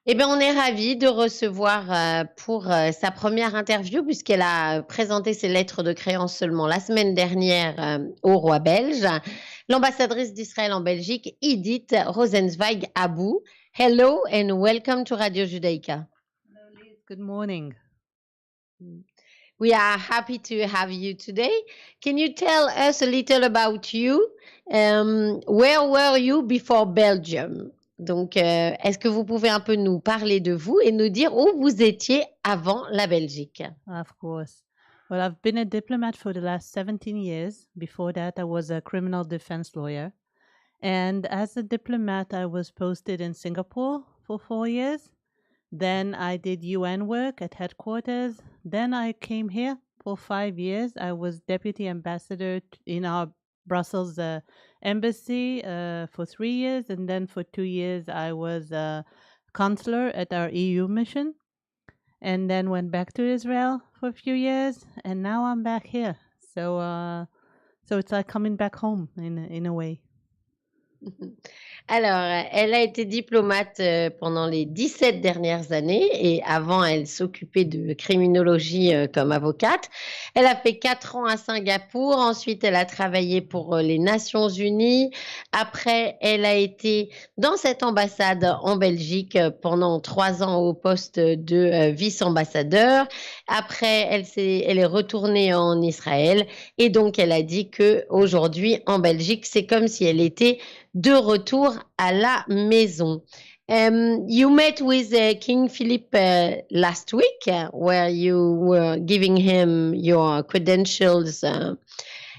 Eh bien, on est ravis de recevoir pour sa première interview, puisqu'elle a présenté ses lettres de créance seulement la semaine dernière au roi belge, l'ambassadrice d'Israël en Belgique, Idit Rosenzweig-Abu. Hello and welcome to Radio Judaïka. Hello, Liz. Good morning. We are happy to have you today. Can you tell us a little about you? Where were you before Belgium? Donc, est-ce que vous pouvez un peu nous parler de vous et nous dire où vous étiez avant la Belgique? Of course. Well, I've been a diplomat for the last 17 years. Before that, I was a criminal defense lawyer. And as a diplomat, I was posted in Singapore for 4 years. Then I did UN work at headquarters. Then I came here for 5 years. I was deputy ambassador in our Brussels embassy for 3 years. And then for 2 years, I was a consular at our EU mission. And then went back to Israel for a few years. And now I'm back here. So it's like coming back home in a way. Alors, elle a été diplomate pendant les 17 dernières années et avant, elle s'occupait de criminologie comme avocate. Elle a fait 4 ans à Singapour. Ensuite, elle a travaillé pour les Nations Unies. Après, elle a été dans cette ambassade en Belgique pendant 3 ans au poste de vice-ambassadeur. Après, elle est retournée en Israël et donc elle a dit que aujourd'hui en Belgique, c'est comme si elle était de retour à la maison. You met with King Philip last week, where you were giving him your credentials.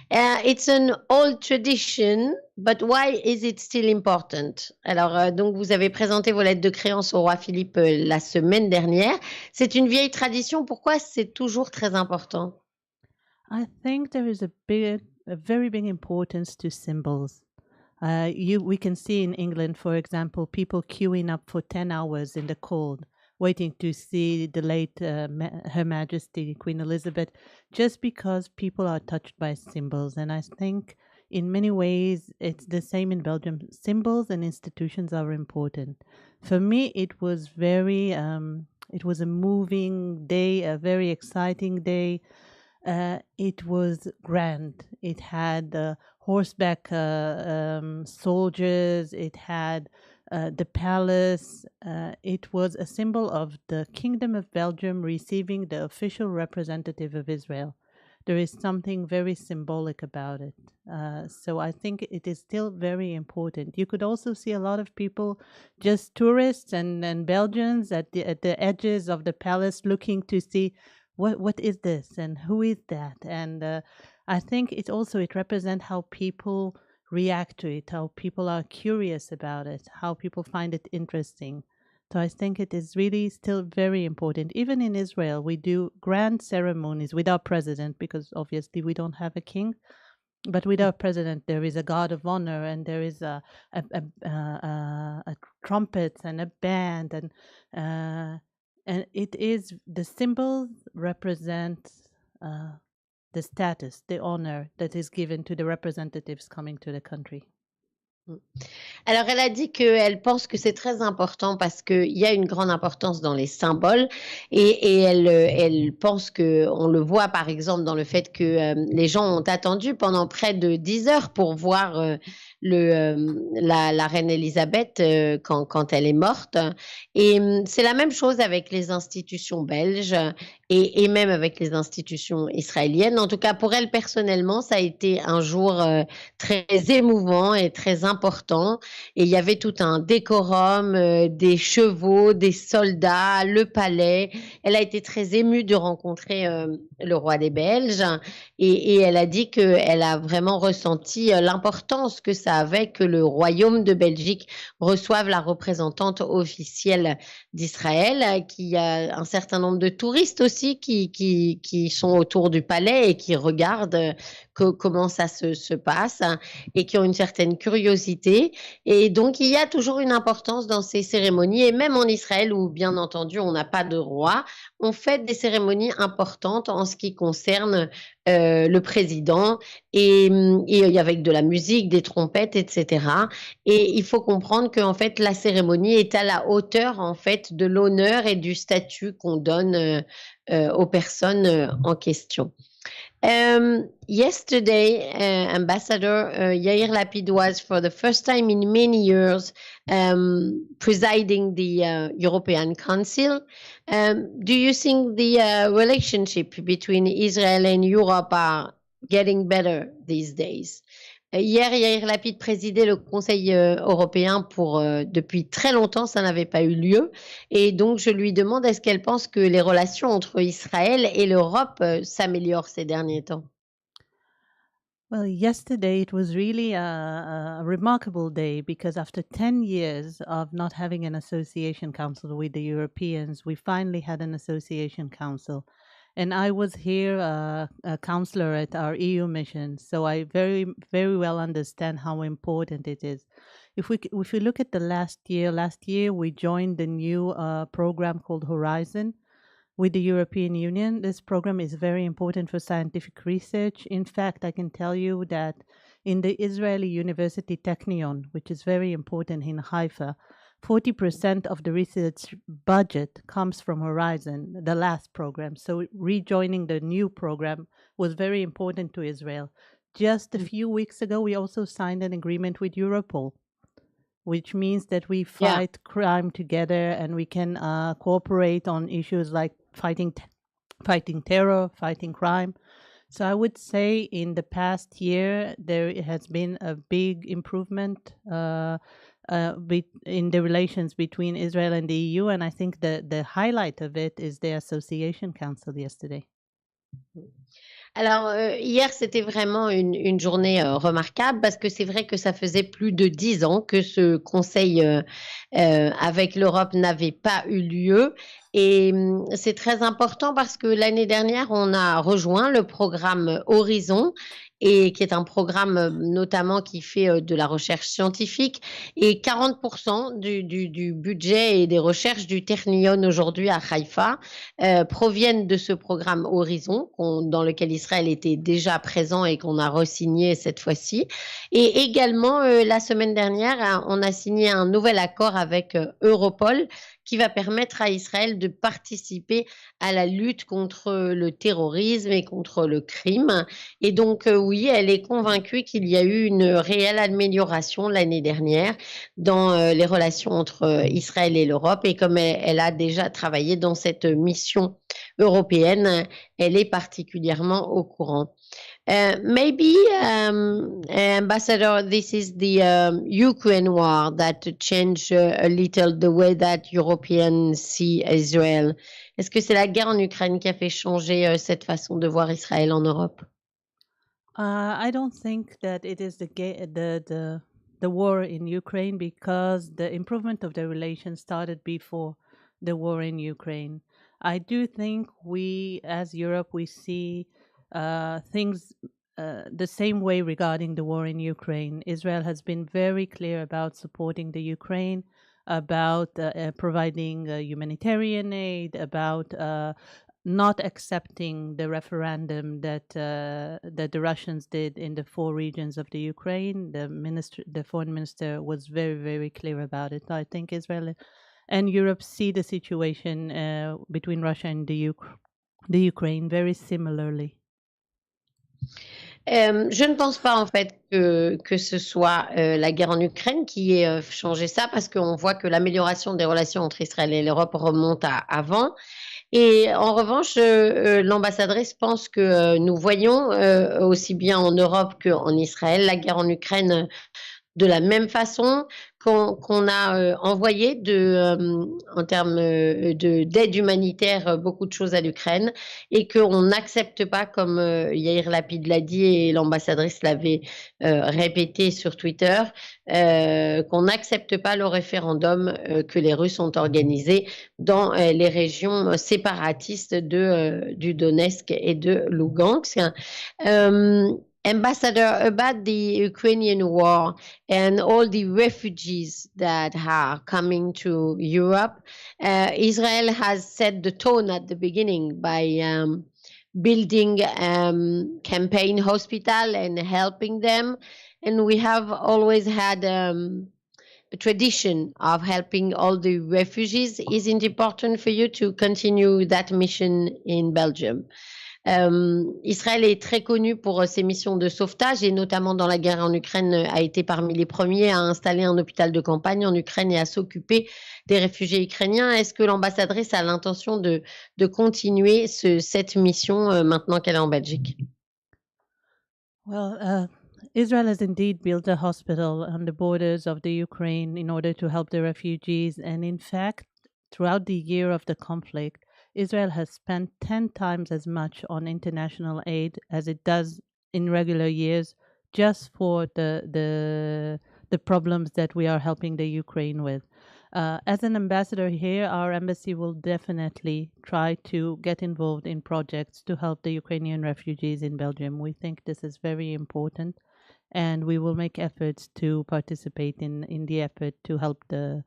It's an old tradition, but why is it still important? Alors, donc, vous avez présenté vos lettres de créance au roi Philippe la semaine dernière. C'est une vieille tradition. Pourquoi c'est toujours très important? I think there is a very big importance to symbols. We can see in England, for example, people queuing up for 10 hours in the cold, waiting to see the late Her Majesty Queen Elizabeth, just because people are touched by symbols. And I think in many ways it's the same in Belgium. Symbols and institutions are important. For me, it was it was a moving day, a very exciting day. It was grand. It had horseback soldiers. It had the palace. It was a symbol of the Kingdom of Belgium receiving the official representative of Israel. There is something very symbolic about it. So I think it is still very important. You could also see a lot of people, just tourists and Belgians at the edges of the palace looking to see what is this and who is that. And I think it represents how people react to it, how people are curious about it, how people find it interesting. So I think it is really still very important. Even in Israel, we do grand ceremonies with our president, because obviously we don't have a king. But with our president, there is a guard of honor, and there is a trumpet and a band, and it is the symbols represent the status, the honor that is given to the representatives coming to the country. Alors, elle a dit qu'elle pense que c'est très important parce qu'il y a une grande importance dans les symboles et elle pense qu'on le voit par exemple dans le fait que les gens ont attendu pendant près de 10 heures pour voir la reine Elisabeth quand elle est morte. Et c'est la même chose avec les institutions belges et même avec les institutions israéliennes. En tout cas, pour elle personnellement, ça a été un jour très émouvant et très important. Et il y avait tout un décorum, des chevaux, des soldats, le palais. Elle a été très émue de rencontrer le roi des Belges et elle a dit qu'elle a vraiment ressenti l'importance que ça avait que le royaume de Belgique reçoive la représentante officielle d'Israël, qu'il y a un certain nombre de touristes aussi qui sont autour du palais et qui regardent comment ça se passe et qui ont une certaine curiosité générosité. Et donc, il y a toujours une importance dans ces cérémonies. Et même en Israël, où bien entendu, on n'a pas de roi, on fait des cérémonies importantes en ce qui concerne le président et avec de la musique, des trompettes, etc. Et il faut comprendre qu'en fait, la cérémonie est à la hauteur en fait de l'honneur et du statut qu'on donne aux personnes en question. Yesterday, Ambassador Yair Lapid was, for the first time in many years, presiding the European Council. Do you think the relationship between Israel and Europe are getting better these days? Hier, Yair Lapid présidait le Conseil européen depuis très longtemps, ça n'avait pas eu lieu. Et donc, je lui demande, est-ce qu'elle pense que les relations entre Israël et l'Europe s'améliorent ces derniers temps? Well, yesterday it was really a remarkable day because after 10 years of not having an association council with the Europeans, we finally had an association council. And I was here a counselor at our EU mission, so I very, very well understand how important it is. If we look at the last year we joined the new program called Horizon with the European Union. This program is very important for scientific research. In fact, I can tell you that in the Israeli University Technion, which is very important in Haifa, 40% of the research budget comes from Horizon, the last program. So rejoining the new program was very important to Israel. Just a few weeks ago, we also signed an agreement with Europol, which means that we fight crime together and we can cooperate on issues like fighting terror, fighting crime. So I would say in the past year, there has been a big improvement in the relations between Israel and the EU. And I think the highlight of it is the Association Council yesterday. Alors, hier, c'était vraiment une journée remarquable parce que c'est vrai que ça faisait plus de 10 ans que ce conseil avec l'Europe n'avait pas eu lieu. Et c'est très important parce que l'année dernière, on a rejoint le programme Horizon, et qui est un programme notamment qui fait de la recherche scientifique. Et 40% du budget et des recherches du Technion aujourd'hui à Haïfa proviennent de ce programme Horizon, dans lequel Israël était déjà présent et qu'on a re-signé cette fois-ci. Et également, la semaine dernière, on a signé un nouvel accord avec Europol qui va permettre à Israël de participer à la lutte contre le terrorisme et contre le crime. Et donc, oui, elle est convaincue qu'il y a eu une réelle amélioration l'année dernière dans les relations entre Israël et l'Europe. Et comme elle a déjà travaillé dans cette mission européenne, elle est particulièrement au courant. Maybe, Ambassador, this is the Ukraine war that changed a little the way that Europeans see Israel. Est-ce que c'est la guerre en Ukraine qui a fait changer cette façon de voir Israël en Europe? I don't think that it is the war in Ukraine because the improvement of the relations started before the war in Ukraine. I do think we, as Europe, we see things the same way regarding the war in Ukraine. Israel has been very clear about supporting the Ukraine, about providing humanitarian aid, about not accepting the referendum that the Russians did in the 4 regions of the Ukraine. The foreign minister was very, very clear about it. I think Israel and Europe see the situation between Russia and the Ukraine very similarly. Je ne pense pas en fait que ce soit la guerre en Ukraine qui ait changé ça, parce qu'on voit que l'amélioration des relations entre Israël et l'Europe remonte à avant. Et en revanche, l'ambassadrice pense que nous voyons aussi bien en Europe qu'en Israël la guerre en Ukraine de la même façon qu'on a envoyé en termes d'aide humanitaire beaucoup de choses à l'Ukraine, et qu'on n'accepte pas, comme Yair Lapid l'a dit et l'ambassadrice l'avait répété sur Twitter, qu'on n'accepte pas le référendum que les Russes ont organisé dans les régions séparatistes du Donetsk et de Lugansk. Ambassador, about the Ukrainian war and all the refugees that are coming to Europe, Israel has set the tone at the beginning by building campaign hospital and helping them. And we have always had a tradition of helping all the refugees. Is it important for you to continue that mission in Belgium? Israël est très connu pour ses missions de sauvetage et notamment dans la guerre en Ukraine a été parmi les premiers à installer un hôpital de campagne en Ukraine et à s'occuper des réfugiés ukrainiens. Est-ce que l'ambassadrice a l'intention de continuer cette mission maintenant qu'elle est en Belgique? Well, Israel has indeed built a hospital on the borders of the Ukraine in order to help the refugees. And in fact, throughout the year of the conflict, Israel has spent 10 times as much on international aid as it does in regular years just for the problems that we are helping the Ukraine with. As an ambassador here, our embassy will definitely try to get involved in projects to help the Ukrainian refugees in Belgium. We think this is very important, and we will make efforts to participate in the effort to help the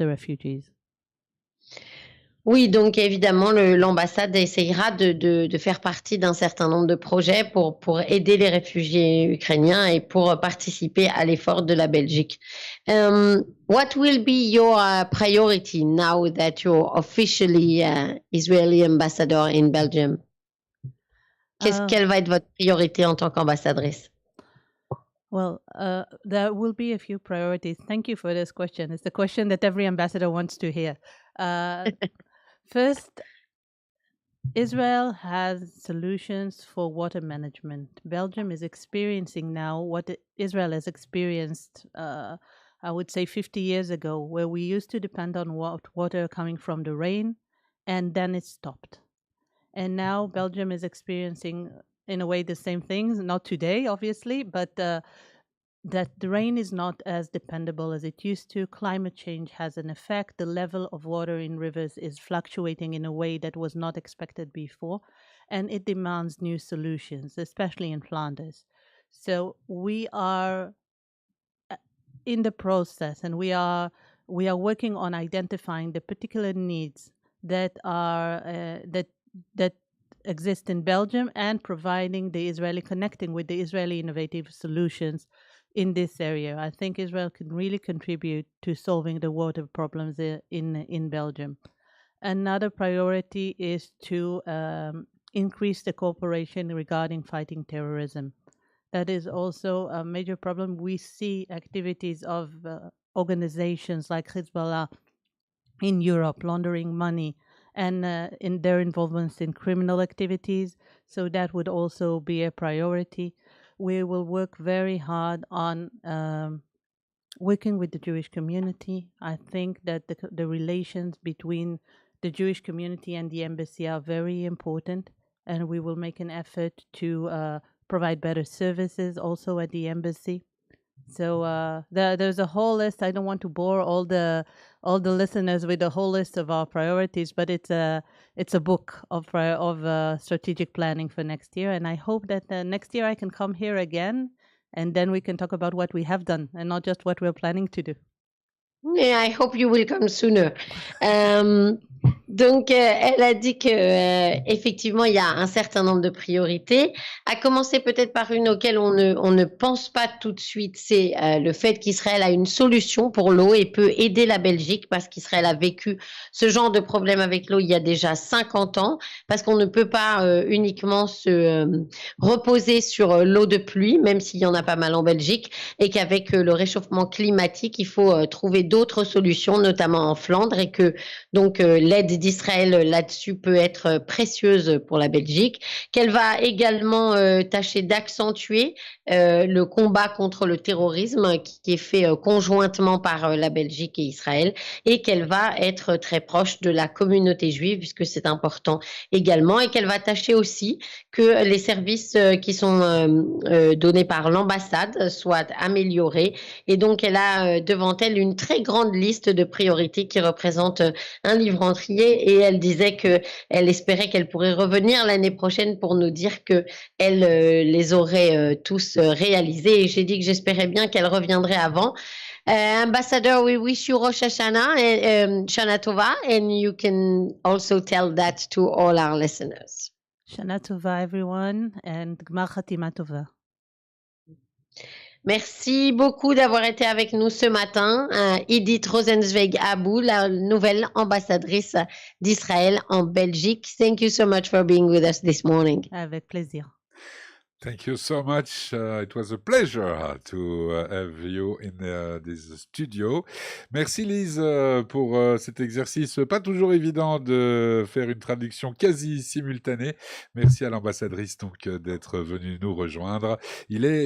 refugees. Oui, donc évidemment, l'ambassade essayera de faire partie d'un certain nombre de projets pour aider les réfugiés ukrainiens et pour participer à l'effort de la Belgique. What will be your priority now that you're officially Israeli ambassador in Belgium? Quelle va être votre priorité en tant qu'ambassadrice? Well, there will be a few priorities. Thank you for this question. It's the question that every ambassador wants to hear. First, Israel has solutions for water management. Belgium is experiencing now what Israel has experienced, I would say 50 years ago, where we used to depend on water coming from the rain, and then it stopped. And now Belgium is experiencing, in a way, the same things. Not today, obviously, but that the rain is not as dependable as it used to. Climate change has an effect. The level of water in rivers is fluctuating in a way that was not expected before, and it demands new solutions, especially in Flanders. So we are in the process, and we are working on identifying the particular needs that are that exist in Belgium and providing connecting with the Israeli innovative solutions in this area. I think Israel can really contribute to solving the water problems in Belgium. Another priority is to increase the cooperation regarding fighting terrorism. That is also a major problem. We see activities of organizations like Hezbollah in Europe laundering money and in their involvement in criminal activities. So that would also be a priority. We will work very hard on working with the Jewish community. I think that the relations between the Jewish community and the embassy are very important, and we will make an effort to provide better services also at the embassy. So there's a whole list. I don't want to bore all the listeners with the whole list of our priorities, but it's a book of strategic planning for next year. And I hope that next year I can come here again, and then we can talk about what we have done and not just what we're planning to do. Yeah, I hope you will come sooner. Donc, elle a dit que effectivement, il y a un certain nombre de priorités. À commencer peut-être par une auquel on ne pense pas tout de suite, c'est le fait qu'Israël a une solution pour l'eau et peut aider la Belgique parce qu'Israël a vécu ce genre de problème avec l'eau il y a déjà 50 ans, parce qu'on ne peut pas uniquement se reposer sur l'eau de pluie, même s'il y en a pas mal en Belgique, et qu'avec le réchauffement climatique, il faut trouver d'autres solutions, notamment en Flandre, et que donc l'aide d'Israël là-dessus peut être précieuse pour la Belgique, qu'elle va également tâcher d'accentuer le combat contre le terrorisme qui est fait conjointement par la Belgique et Israël, et qu'elle va être très proche de la communauté juive puisque c'est important également, et qu'elle va tâcher aussi que les services qui sont donnés par l'ambassade soient améliorés, et donc elle a devant elle une très grande liste de priorités qui représente un livre entier et elle disait que elle espérait qu'elle pourrait revenir l'année prochaine pour nous dire que elle les aurait tous réalisés. Et j'ai dit que j'espérais bien qu'elle reviendrait avant. Ambassador, we wish you Rosh Hashanah and Shana Tova, and you can also tell that to all our listeners. Shana Tova, everyone, and Gmar Chatima Tova. Merci beaucoup d'avoir été avec nous ce matin. Idit Rosenzweig-Abu, la nouvelle ambassadrice d'Israël en Belgique. Thank you so much for being with us this morning. Avec plaisir. Thank you so much. It was a pleasure to have you in this studio. Merci Lise pour cet exercice pas toujours évident de faire une traduction quasi simultanée. Merci à l'ambassadrice donc d'être venue nous rejoindre. Il est